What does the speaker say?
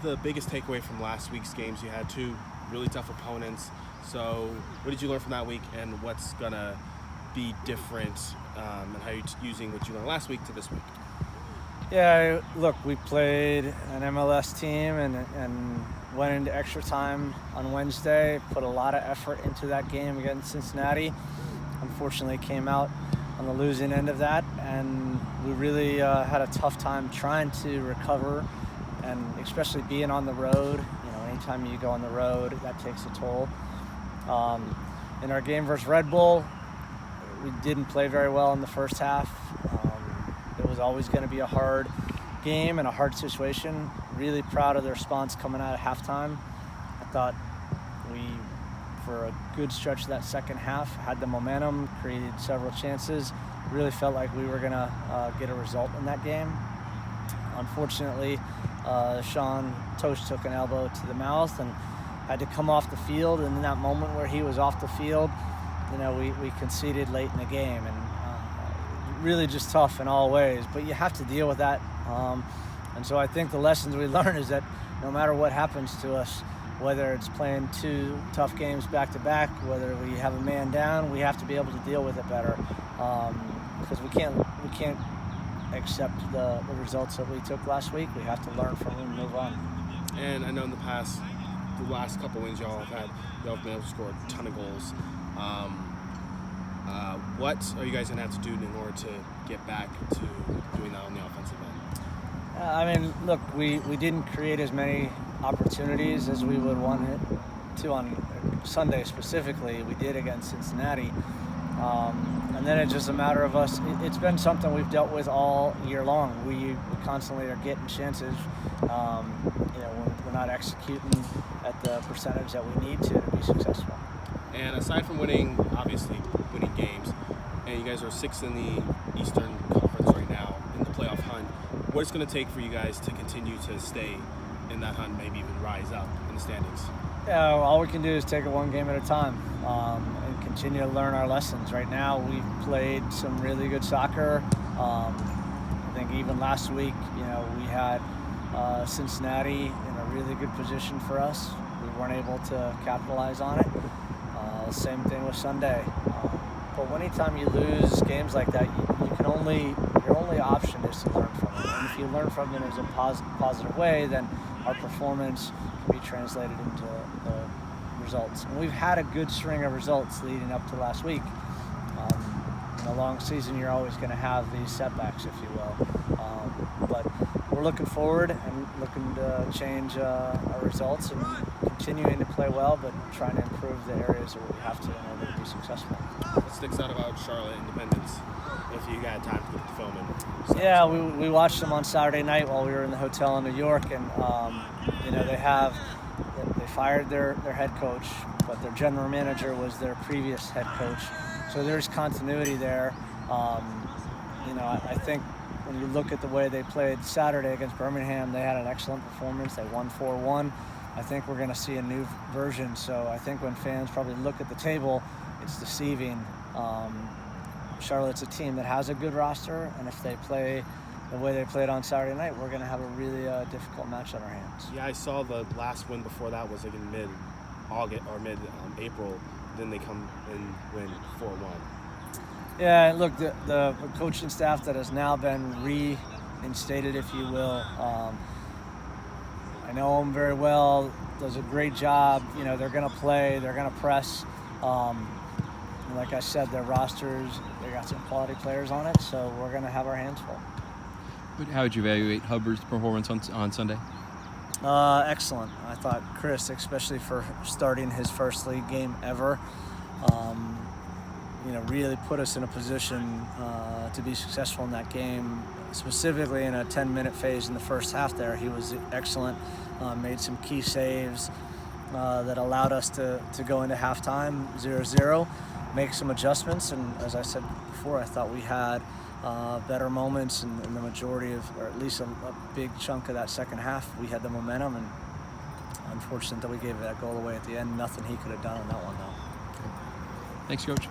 the biggest takeaway from last week's games? You had two really tough opponents. So what did you learn from that week, and what's going to be different, and how you're using what you learned last week to this week? Yeah, look, we played an MLS team and went into extra time on Wednesday, put a lot of effort into that game against Cincinnati. Unfortunately, came out on the losing end of that, and we really had a tough time trying to recover, and especially being on the road. Anytime you go on the road, that takes a toll. In our game versus Red Bull, we didn't play very well in the first half. It was always going to be a hard game and a hard situation. Really proud of the response coming out of halftime. I thought we, for a good stretch of that second half, had the momentum, created several chances. Really felt like we were going to get a result in that game. Unfortunately, Sean Tosh took an elbow to the mouth and had to come off the field. And in that moment where he was off the field, we conceded late in the game, and really just tough in all ways. But you have to deal with that. And so I think the lessons we learn is that no matter what happens to us, whether it's playing two tough games back to back, whether we have a man down, we have to be able to deal with it better, because we can't accept the results that we took last week. We have to learn from them and move on. And I know in the past, the last couple wins y'all have been able to score a ton of goals. What are you guys going to have to do in order to get back to doing that on the offensive end? Look, we didn't create as many opportunities as we would want it to on Sunday specifically. We did against Cincinnati. And then it's just a matter of us. It's been something we've dealt with all year long. We constantly are getting chances. We're not executing at the percentage that we need to be successful. And aside from winning games, and you guys are 6th in the Eastern Conference right now in the playoff hunt, what it's going to take for you guys to continue to stay in that hunt, maybe even rise up in the standings? Yeah, all we can do is take it one game at a time, and continue to learn our lessons. Right now, we've played some really good soccer. I think even last week, we had Cincinnati in a really good position for us. We weren't able to capitalize on it. Same thing with Sunday. But anytime you lose games like that, your only option is to learn from it. And if you learn from it in a positive way, then our performance can be translated into the results. And we've had a good string of results leading up to last week. In a long season, you're always going to have these setbacks, if you will. But we're looking forward and looking to change our results and continuing to play well, but trying to improve the areas where we have to in order to be successful. What sticks out about Charlotte Independence, if you got time to put the film in? Yeah, we watched them on Saturday night while we were in the hotel in New York, and they fired their head coach, but their general manager was their previous head coach, so there's continuity there. I think when you look at the way they played Saturday against Birmingham, they had an excellent performance. They won 4-1. I think we're going to see a new version. So I think when fans probably look at the table, it's deceiving. Charlotte's a team that has a good roster, and if they play the way they played on Saturday night, we're going to have a really difficult match on our hands. Yeah, I saw the last win before that was like in mid-August or mid-April. Then they come and win 4-1. Yeah, look, the coaching staff that has now been reinstated, if you will, I know them very well, does a great job. They're going to play, they're going to press. Like I said, their rosters, they got some quality players on it, so we're going to have our hands full. But how would you evaluate Hubbard's performance on Sunday? Excellent. I thought Chris, especially for starting his first league game ever, really put us in a position to be successful in that game, specifically in a 10-minute phase in the first half there. He was excellent, made some key saves that allowed us to go into halftime 0-0, make some adjustments, and as I said before, I thought we had better moments in the majority of, or at least a big chunk of that second half. We had the momentum, and unfortunate that we gave that goal away at the end. Nothing he could have done on that one, though. Thanks, Coach.